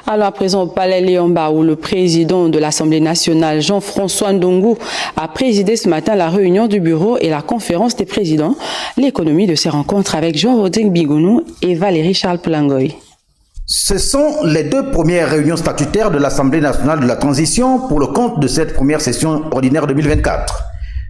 Alors à présent au Palais Léomba où le président de l'Assemblée nationale Jean-François Ndongou a présidé ce matin la réunion du bureau et la conférence des présidents. L'économie de ces rencontres avec Jean-Rodrigue Bigounou et Valérie Charles Plangoy. Ce sont les deux premières réunions statutaires de l'Assemblée nationale de la transition pour le compte de cette première session ordinaire 2024.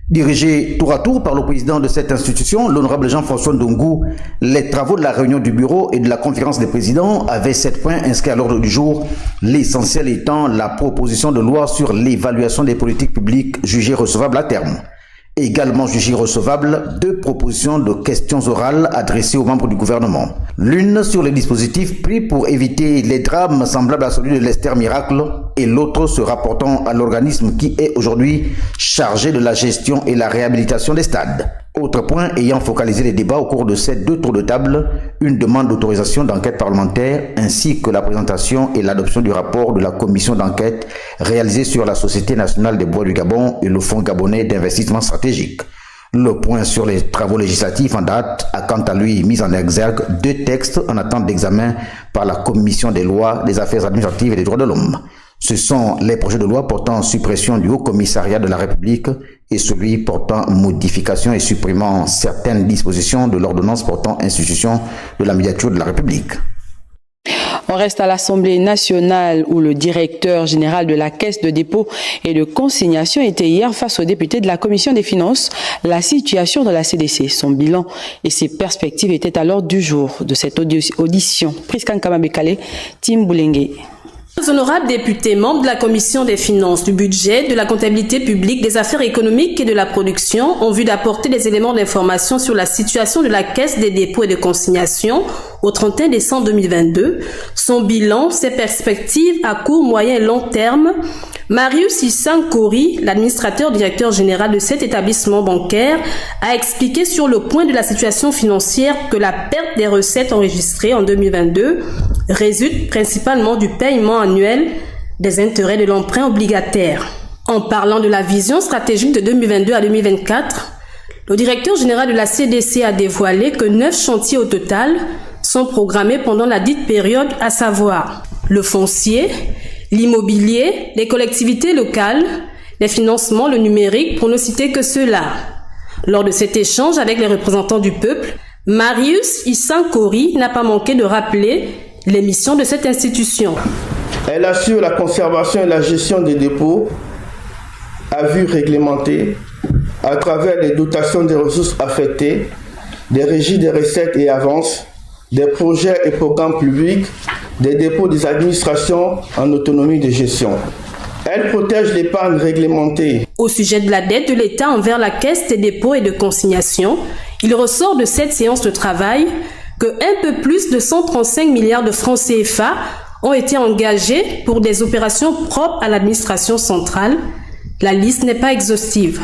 Dirigé tour à tour par le président de cette institution, l'honorable Jean-François Ndongou, les travaux de la réunion du bureau et de la conférence des présidents avaient 7 points inscrits à l'ordre du jour, l'essentiel étant la proposition de loi sur l'évaluation des politiques publiques jugées recevables à terme. Également jugées recevables, 2 propositions de questions orales adressées aux membres du gouvernement. L'une sur les dispositifs pris pour éviter les drames semblables à celui de l'Esther Miracle et l'autre se rapportant à l'organisme qui est aujourd'hui chargé de la gestion et la réhabilitation des stades. Autre point ayant focalisé les débats au cours de ces 2 tours de table, une demande d'autorisation d'enquête parlementaire ainsi que la présentation et l'adoption du rapport de la commission d'enquête réalisée sur la Société nationale des bois du Gabon et le Fonds gabonais d'investissement stratégique. Le point sur les travaux législatifs en date a quant à lui mis en exergue 2 textes en attente d'examen par la Commission des lois, des affaires administratives et des droits de l'homme. Ce sont les projets de loi portant suppression du Haut Commissariat de la République et celui portant modification et supprimant certaines dispositions de l'ordonnance portant institution de la médiature de la République. On reste à l'Assemblée nationale où le directeur général de la Caisse de dépôt et de consignation était hier face aux députés de la Commission des finances. La situation de la CDC, son bilan et ses perspectives étaient à l'ordre du jour de cette audition. Priscan Kamabekale, Tim Boulengue. Les honorables députés membres de la Commission des finances, du budget, de la comptabilité publique, des affaires économiques et de la production ont vu d'apporter des éléments d'information sur la situation de la Caisse des dépôts et de consignation au 31 décembre 2022, son bilan, ses perspectives à court, moyen et long terme. Marius Issankori, l'administrateur directeur général de cet établissement bancaire, a expliqué sur le point de la situation financière que la perte des recettes enregistrées en 2022 résulte principalement du paiement annuel des intérêts de l'emprunt obligataire. En parlant de la vision stratégique de 2022 à 2024, le directeur général de la CDC a dévoilé que 9 chantiers au total sont programmés pendant la dite période, à savoir le foncier, l'immobilier, les collectivités locales, les financements, le numérique, pour ne citer que ceux-là. Lors de cet échange avec les représentants du peuple, Marius Issankori n'a pas manqué de rappeler les missions de cette institution. Elle assure la conservation et la gestion des dépôts à vue réglementée à travers les dotations des ressources affectées, des régies des recettes et avances, des projets et programmes publics, des dépôts des administrations en autonomie de gestion. Elle protège l'épargne réglementée. Au sujet de la dette de l'État envers la Caisse des dépôts et de consignation, il ressort de cette séance de travail que un peu plus de 135 milliards de francs CFA ont été engagés pour des opérations propres à l'administration centrale. La liste n'est pas exhaustive.